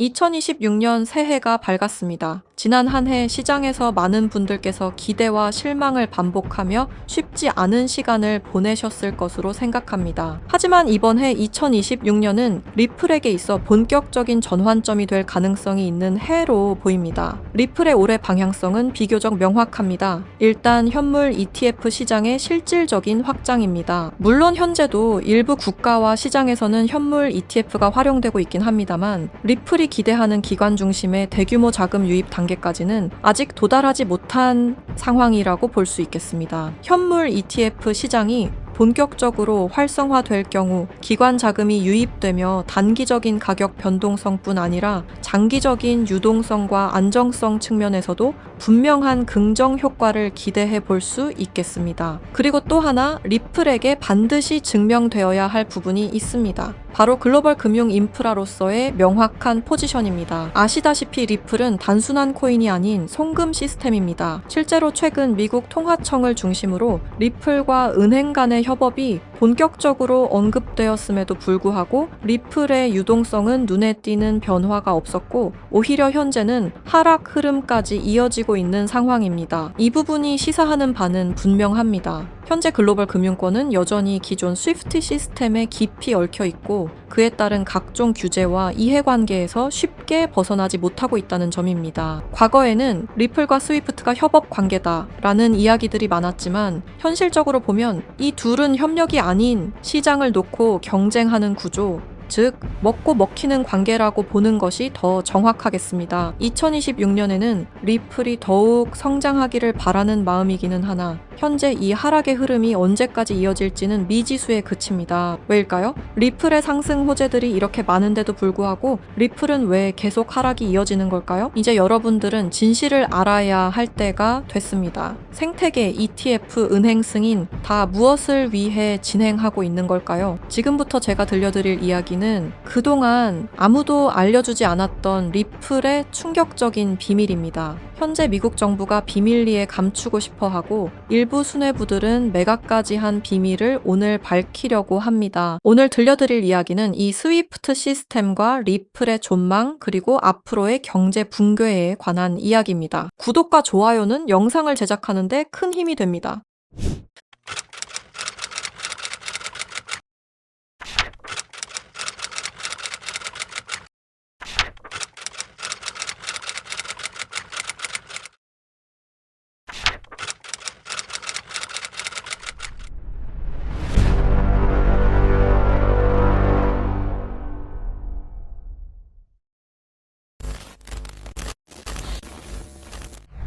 2026년 새해가 밝았습니다. 지난 한 해 시장에서 많은 분들께서 기대와 실망을 반복하며 쉽지 않은 시간을 보내셨을 것으로 생각합니다. 하지만 이번 해 2026년은 리플에게 있어 본격적인 전환점이 될 가능성이 있는 해로 보입니다. 리플의 올해 방향성은 비교적 명확합니다. 일단 현물 ETF 시장의 실질적인 확장입니다. 물론 현재도 일부 국가와 시장에서는 현물 ETF가 활용되고 있긴 합니다만 리플이 기대하는 기관 중심의 대규모 자금 유입 단계까지는 아직 도달하지 못한 상황이라고 볼 수 있겠습니다. 현물 ETF 시장이 본격적으로 활성화될 경우 기관 자금이 유입되며 단기적인 가격 변동성뿐 아니라 장기적인 유동성과 안정성 측면에서도 분명한 긍정 효과를 기대해 볼 수 있겠습니다. 그리고 또 하나 리플에게 반드시 증명되어야 할 부분이 있습니다. 바로 글로벌 금융 인프라로서의 명확한 포지션입니다. 아시다시피 리플은 단순한 코인이 아닌 송금 시스템입니다. 실제로 최근 미국 통화청을 중심으로 리플과 은행 간의 협업이 본격적으로 언급되었음에도 불구하고 리플의 유동성은 눈에 띄는 변화가 없었고 오히려 현재는 하락 흐름까지 이어지고 있는 상황입니다. 이 부분이 시사하는 바는 분명합니다. 현재 글로벌 금융권은 여전히 기존 스위프트 시스템에 깊이 얽혀 있고 그에 따른 각종 규제와 이해관계에서 쉽게 벗어나지 못하고 있다는 점입니다. 과거에는 리플과 스위프트가 협업 관계다라는 이야기들이 많았지만 현실적으로 보면 이 둘은 협력이 아닌 시장을 놓고 경쟁하는 구조, 즉 먹고 먹히는 관계라고 보는 것이 더 정확하겠습니다. 2026년에는 리플이 더욱 성장하기를 바라는 마음이기는 하나 현재 이 하락의 흐름이 언제까지 이어질지는 미지수에 그칩니다. 왜일까요? 리플의 상승 호재들이 이렇게 많은데도 불구하고 리플은 왜 계속 하락이 이어지는 걸까요? 이제 여러분들은 진실을 알아야 할 때가 됐습니다. 생태계, ETF, 은행 승인 다 무엇을 위해 진행하고 있는 걸까요? 지금부터 제가 들려드릴 이야기는 그동안 아무도 알려주지 않았던 리플의 충격적인 비밀입니다. 현재 미국 정부가 비밀리에 감추고 싶어하고 일부 수뇌부들은 매각까지 한 비밀을 오늘 밝히려고 합니다. 오늘 들려드릴 이야기는 이 스위프트 시스템과 리플의 존망 그리고 앞으로의 경제 붕괴에 관한 이야기입니다. 구독과 좋아요는 영상을 제작하는데 큰 힘이 됩니다.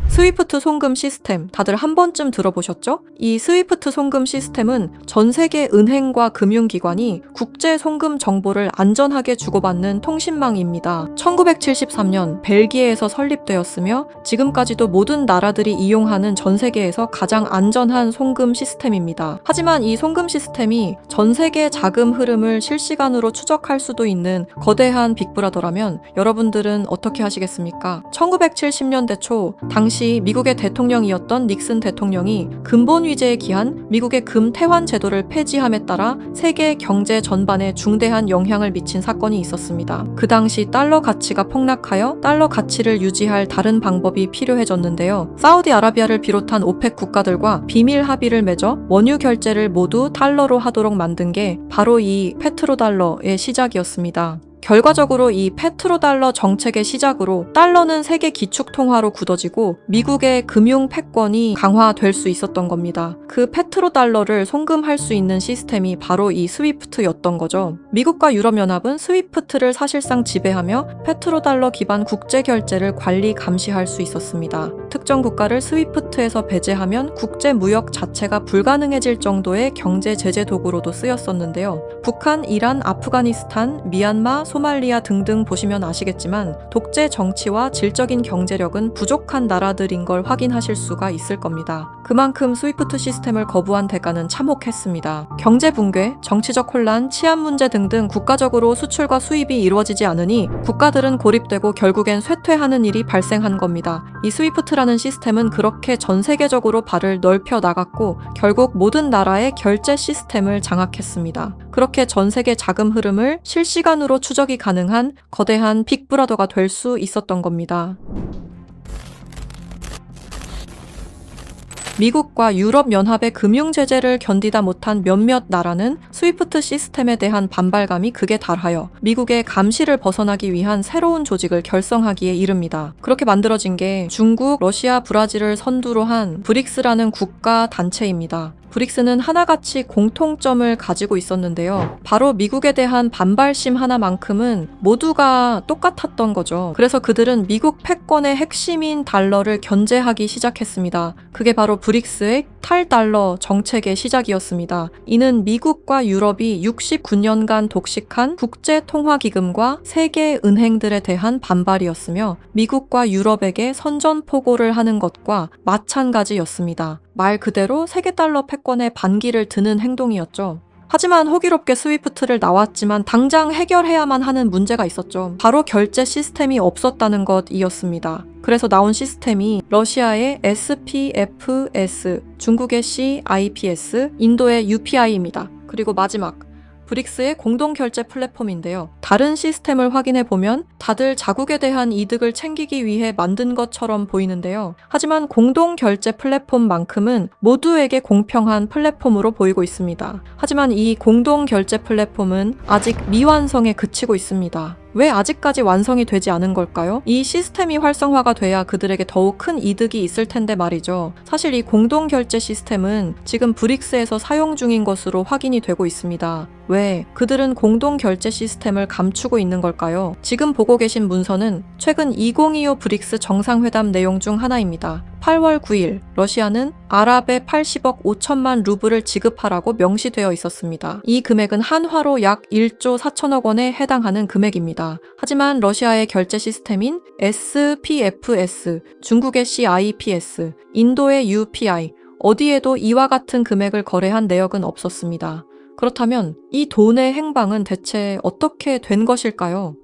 스위프트 송금 시스템 다들 한 번쯤 들어보셨죠? 이 스위프트 송금 시스템은 전 세계 은행과 금융기관이 국제 송금 정보를 안전하게 주고받는 통신망입니다. 1973년 벨기에에서 설립되었으며 지금까지도 모든 나라들이 이용하는 전 세계에서 가장 안전한 송금 시스템입니다. 하지만 이 송금 시스템이 전 세계 자금 흐름을 실시간으로 추적할 수도 있는 거대한 빅브라더라면 여러분들은 어떻게 하시겠습니까? 1970년대 초 당시 미국의 대통령이었던 닉슨 대통령이 근본 위제에 기한 미국의 금 태환 제도를 폐지함에 따라 세계 경제 전반에 중대한 영향을 미친 사건이 있었습니다. 그 당시 달러 가치가 폭락하여 달러 가치를 유지할 다른 방법이 필요해졌는데요. 사우디아라비아를 비롯한 오펙 국가들과 비밀 합의를 맺어 원유 결제를 모두 달러로 하도록 만든 게 바로 이 페트로달러의 시작이었습니다. 결과적으로 이 페트로달러 정책의 시작으로 달러는 세계 기축통화로 굳어지고 미국의 금융 패권이 강화될 수 있었던 겁니다. 그 페트로달러를 송금할 수 있는 시스템이 바로 이 스위프트였던 거죠. 미국과 유럽연합은 스위프트를 사실상 지배하며 페트로달러 기반 국제결제를 관리 감시할 수 있었습니다. 특정 국가를 스위프트에서 배제하면 국제무역 자체가 불가능해질 정도의 경제 제재 도구로도 쓰였었는데요. 북한, 이란, 아프가니스탄, 미얀마, 소말리아 등등 보시면 아시겠지만 독재 정치와 질적인 경제력은 부족한 나라들인 걸 확인하실 수가 있을 겁니다. 그만큼 스위프트 시스템을 거부한 대가는 참혹했습니다. 경제 붕괴, 정치적 혼란, 치안 문제 등등 국가적으로 수출과 수입이 이루어지지 않으니 국가들은 고립되고 결국엔 쇠퇴하는 일이 발생한 겁니다. 이 스위프트라는 시스템은 그렇게 전 세계적으로 발을 넓혀 나갔고 결국 모든 나라의 결제 시스템을 장악했습니다. 그렇게 전 세계 자금 흐름을 실시간으로 추적이 가능한 거대한 빅브라더가 될 수 있었던 겁니다. 미국과 유럽연합의 금융 제재를 견디다 못한 몇몇 나라는 스위프트 시스템에 대한 반발감이 극에 달하여 미국의 감시를 벗어나기 위한 새로운 조직을 결성하기에 이릅니다. 그렇게 만들어진 게 중국, 러시아, 브라질을 선두로 한 브릭스라는 국가 단체입니다. 브릭스는 하나같이 공통점을 가지고 있었는데요. 바로 미국에 대한 반발심 하나만큼은 모두가 똑같았던 거죠. 그래서 그들은 미국 패권의 핵심인 달러를 견제하기 시작했습니다. 그게 바로 브릭스의 탈달러 정책의 시작이었습니다. 이는 미국과 유럽이 69년간 독식한 국제통화기금과 세계은행들에 대한 반발이었으며 미국과 유럽에게 선전포고를 하는 것과 마찬가지였습니다. 말 그대로 세계달러 패권에 반기를 드는 행동이었죠. 하지만 호기롭게 스위프트를 나왔지만 당장 해결해야만 하는 문제가 있었죠. 바로 결제 시스템이 없었다는 것이었습니다. 그래서 나온 시스템이 러시아의 SPFS, 중국의 CIPS, 인도의 UPI입니다. 그리고 마지막 브릭스의 공동결제 플랫폼인데요. 다른 시스템을 확인해 보면 다들 자국에 대한 이득을 챙기기 위해 만든 것처럼 보이는데요. 하지만 공동결제 플랫폼만큼은 모두에게 공평한 플랫폼으로 보이고 있습니다. 하지만 이 공동결제 플랫폼은 아직 미완성에 그치고 있습니다. 왜 아직까지 완성이 되지 않은 걸까요? 이 시스템이 활성화가 돼야 그들에게 더욱 큰 이득이 있을 텐데 말이죠. 사실 이 공동결제 시스템은 지금 브릭스에서 사용 중인 것으로 확인이 되고 있습니다. 왜? 그들은 공동결제 시스템을 감추고 있는 걸까요? 지금 보고 계신 문서는 최근 2025 브릭스 정상회담 내용 중 하나입니다. 8월 9일 러시아는 아랍에 80억 5천만 루블을 지급하라고 명시되어 있었습니다. 이 금액은 한화로 약 1조 4천억 원에 해당하는 금액입니다. 하지만 러시아의 결제 시스템인 SPFS, 중국의 CIPS, 인도의 UPI, 어디에도 이와 같은 금액을 거래한 내역은 없었습니다. 그렇다면 이 돈의 행방은 대체 어떻게 된 것일까요?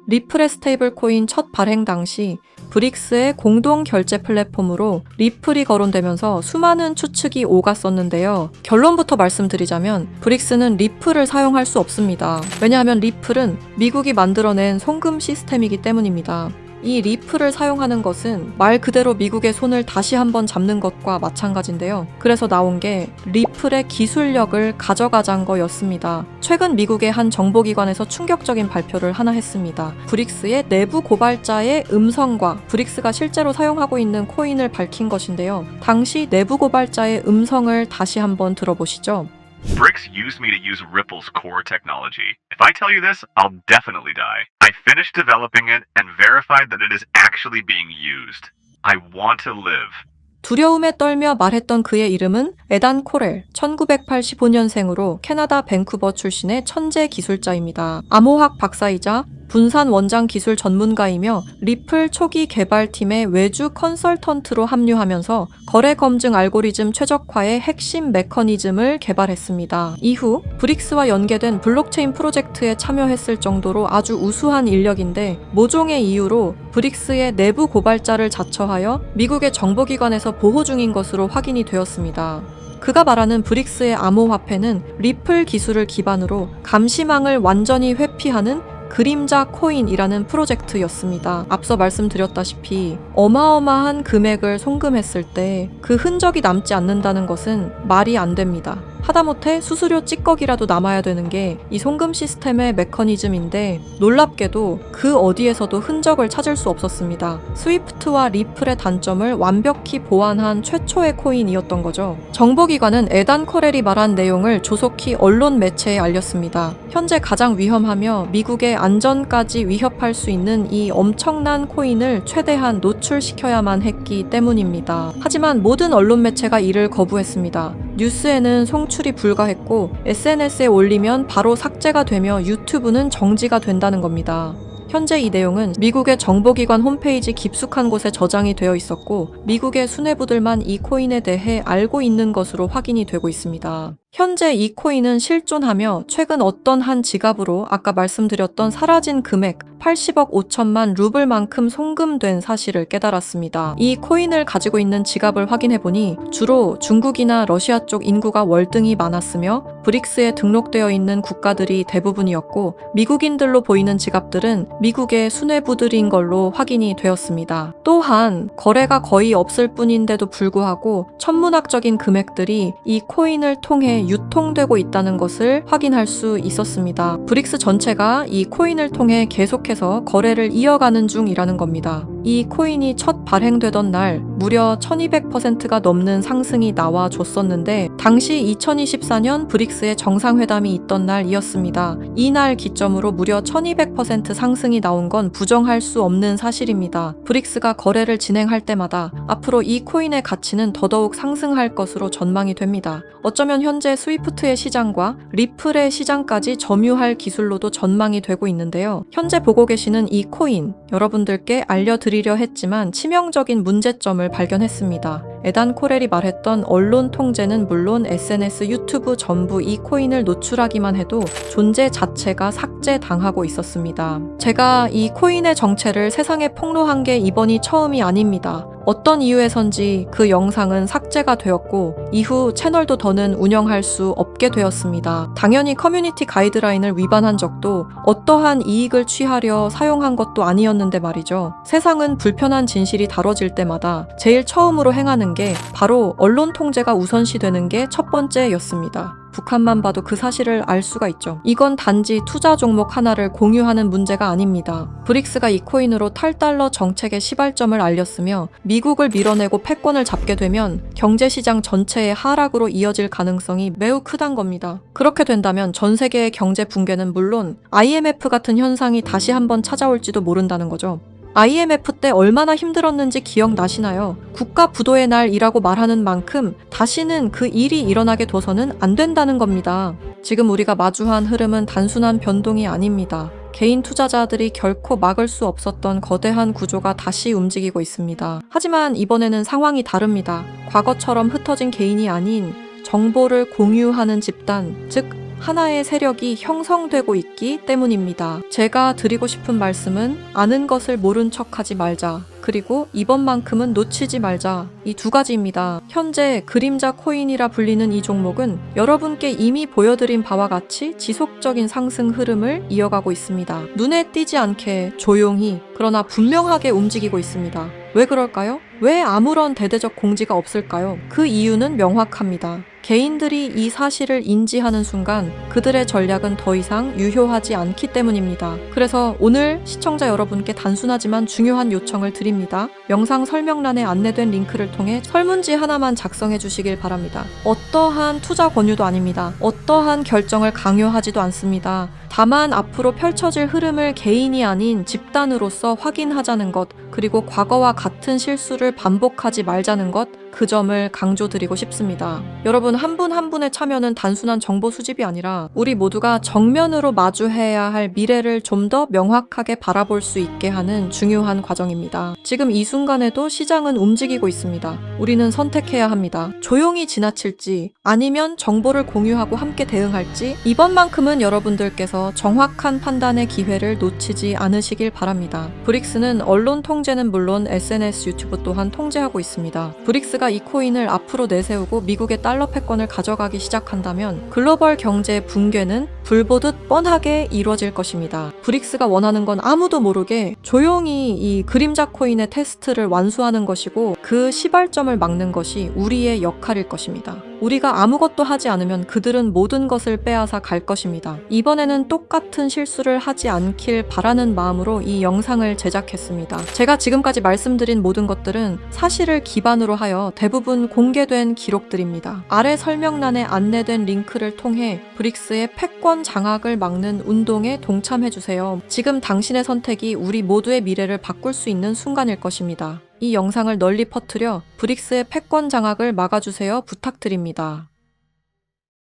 리플의 스테이블 코인 첫 발행 당시 브릭스의 공동 결제 플랫폼으로 리플이 거론되면서 수많은 추측이 오갔었는데요. 결론부터 말씀드리자면 브릭스는 리플을 사용할 수 없습니다. 왜냐하면 리플은 미국이 만들어낸 송금 시스템이기 때문입니다. 이 리플을 사용하는 것은 말 그대로 미국의 손을 다시 한번 잡는 것과 마찬가지인데요. 그래서 나온 게 리플의 기술력을 가져가자는 거였습니다. 최근 미국의 한 정보기관에서 충격적인 발표를 하나 했습니다. 브릭스의 내부 고발자의 음성과 브릭스가 실제로 사용하고 있는 코인을 밝힌 것인데요. 당시 내부 고발자의 음성을 다시 한번 들어보시죠. BRICS used me to use Ripple's core technology. If I tell you this, I'll definitely die. I finished developing it and verified that it is actually being used. I want to live. 두려움에 떨며 말했던 그의 이름은 에단 코렐, 1985년생으로 캐나다 밴쿠버 출신의 천재 기술자입니다. 암호학 박사이자 분산 원장 기술 전문가이며 리플 초기 개발팀의 외주 컨설턴트로 합류하면서 거래 검증 알고리즘 최적화의 핵심 메커니즘을 개발했습니다. 이후 브릭스와 연계된 블록체인 프로젝트에 참여했을 정도로 아주 우수한 인력인데 모종의 이유로 브릭스의 내부 고발자를 자처하여 미국의 정보기관에서 보호 중인 것으로 확인이 되었습니다. 그가 말하는 브릭스의 암호화폐는 리플 기술을 기반으로 감시망을 완전히 회피하는 그림자 코인이라는 프로젝트였습니다. 앞서 말씀드렸다시피 어마어마한 금액을 송금했을 때 그 흔적이 남지 않는다는 것은 말이 안 됩니다. 하다못해 수수료 찌꺼기라도 남아야 되는 게 이 송금 시스템의 메커니즘인데 놀랍게도 그 어디에서도 흔적을 찾을 수 없었습니다. 스위프트와 리플의 단점을 완벽히 보완한 최초의 코인이었던 거죠. 정보기관은 에단 코렐이 말한 내용을 조속히 언론 매체에 알렸습니다. 현재 가장 위험하며 미국의 안전까지 위협할 수 있는 이 엄청난 코인을 최대한 노출시켜야만 했기 때문입니다. 하지만 모든 언론 매체가 이를 거부했습니다. 뉴스에는 송출이 불가했고 SNS에 올리면 바로 삭제가 되며 유튜브는 정지가 된다는 겁니다. 현재 이 내용은 미국의 정보기관 홈페이지 깊숙한 곳에 저장이 되어 있었고 미국의 수뇌부들만 이 코인에 대해 알고 있는 것으로 확인이 되고 있습니다. 현재 이 코인은 실존하며 최근 어떤 한 지갑으로 아까 말씀드렸던 사라진 금액 80억 5천만 루블만큼 송금된 사실을 깨달았습니다. 이 코인을 가지고 있는 지갑을 확인해보니 주로 중국이나 러시아 쪽 인구가 월등히 많았으며 브릭스에 등록되어 있는 국가들이 대부분이었고 미국인들로 보이는 지갑들은 미국의 수뇌부들인 걸로 확인이 되었습니다. 또한 거래가 거의 없을 뿐인데도 불구하고 천문학적인 금액들이 이 코인을 통해 유통되고 있다는 것을 확인할 수 있었습니다. 브릭스 전체가 이 코인을 통해 계속해서 거래를 이어가는 중이라는 겁니다. 이 코인이 첫 발행되던 날 무려 1200%가 넘는 상승이 나와줬었는데 당시 2024년 브릭스의 정상회담이 있던 날이었습니다. 이날 기점으로 무려 1200% 상승이 나온 건 부정할 수 없는 사실입니다. 브릭스가 거래를 진행할 때마다 앞으로 이 코인의 가치는 더더욱 상승할 것으로 전망이 됩니다. 어쩌면 현재 스위프트의 시장과 리플의 시장까지 점유할 기술로도 전망이 되고 있는데요. 현재 보고 계시는 이 코인, 여러분들께 알려드리려 했지만 치명적인 문제점을 발견했습니다. 에단 코렐이 말했던 언론 통제는 물론 SNS, 유튜브 전부 이 코인을 노출하기만 해도 존재 자체가 삭제당하고 있었습니다. 제가 이 코인의 정체를 세상에 폭로한 게 이번이 처음이 아닙니다. 어떤 이유에선지 그 영상은 삭제가 되었고 이후 채널도 더는 운영할 수 없게 되었습니다. 당연히 커뮤니티 가이드라인을 위반한 적도 어떠한 이익을 취하려 사용한 것도 아니었는데 말이죠. 세상은 불편한 진실이 다뤄질 때마다 제일 처음으로 행하는 게 바로 언론 통제가 우선시되는 게 첫 번째였습니다. 북한만 봐도 그 사실을 알 수가 있죠. 이건 단지 투자 종목 하나를 공유하는 문제가 아닙니다. 브릭스가 이 코인으로 탈달러 정책의 시발점을 알렸으며 미국을 밀어내고 패권을 잡게 되면 경제시장 전체의 하락으로 이어질 가능성이 매우 크단 겁니다. 그렇게 된다면 전 세계의 경제 붕괴는 물론 IMF 같은 현상이 다시 한번 찾아올지도 모른다는 거죠. IMF 때 얼마나 힘들었는지 기억나시나요? 국가 부도의 날이라고 말하는 만큼 다시는 그 일이 일어나게 둬서는 안 된다는 겁니다. 지금 우리가 마주한 흐름은 단순한 변동이 아닙니다. 개인 투자자들이 결코 막을 수 없었던 거대한 구조가 다시 움직이고 있습니다. 하지만 이번에는 상황이 다릅니다. 과거처럼 흩어진 개인이 아닌 정보를 공유하는 집단, 즉 하나의 세력이 형성되고 있기 때문입니다. 제가 드리고 싶은 말씀은 아는 것을 모른 척하지 말자. 그리고 이번만큼은 놓치지 말자. 이 두 가지입니다. 현재 그림자 코인이라 불리는 이 종목은 여러분께 이미 보여드린 바와 같이 지속적인 상승 흐름을 이어가고 있습니다. 눈에 띄지 않게 조용히 그러나 분명하게 움직이고 있습니다. 왜 그럴까요? 왜 아무런 대대적 공지가 없을까요? 그 이유는 명확합니다. 개인들이 이 사실을 인지하는 순간 그들의 전략은 더 이상 유효하지 않기 때문입니다. 그래서 오늘 시청자 여러분께 단순하지만 중요한 요청을 드립니다. 영상 설명란에 안내된 링크를 통해 설문지 하나만 작성해 주시길 바랍니다. 어떠한 투자 권유도 아닙니다. 어떠한 결정을 강요하지도 않습니다. 다만 앞으로 펼쳐질 흐름을 개인이 아닌 집단으로서 확인하자는 것, 그리고 과거와 같은 실수를 반복하지 말자는 것, 그 점을 강조드리고 싶습니다. 여러분 한 분 한 분의 참여는 단순한 정보 수집이 아니라 우리 모두가 정면으로 마주해야 할 미래를 좀 더 명확하게 바라볼 수 있게 하는 중요한 과정입니다. 지금 이 순간에도 시장은 움직이고 있습니다. 우리는 선택해야 합니다. 조용히 지나칠지 아니면 정보를 공유하고 함께 대응할지 이번만큼은 여러분들께서 정확한 판단의 기회를 놓치지 않으시길 바랍니다. 브릭스는 언론 통제는 물론 SNS, 유튜브 또한 통제하고 있습니다. 브릭스가 이 코인을 앞으로 내세우고 미국의 달러 패권을 가져가기 시작한다면 글로벌 경제 붕괴는 불보듯 뻔하게 이루어질 것입니다. 브릭스가 원하는 건 아무도 모르게 조용히 이 그림자 코인의 테스트를 완수하는 것이고 그 시발점을 막는 것이 우리의 역할일 것입니다. 우리가 아무것도 하지 않으면 그들은 모든 것을 빼앗아 갈 것입니다. 이번에는 똑같은 실수를 하지 않길 바라는 마음으로 이 영상을 제작했습니다. 제가 지금까지 말씀드린 모든 것들은 사실을 기반으로 하여 대부분 공개된 기록들입니다. 아래 설명란에 안내된 링크를 통해 브릭스의 패권 장악을 막는 운동에 동참해주세요. 지금 당신의 선택이 우리 모두의 미래를 바꿀 수 있는 순간일 것입니다. 이 영상을 널리 퍼뜨려 브릭스의 패권 장악을 막아주세요 부탁드립니다.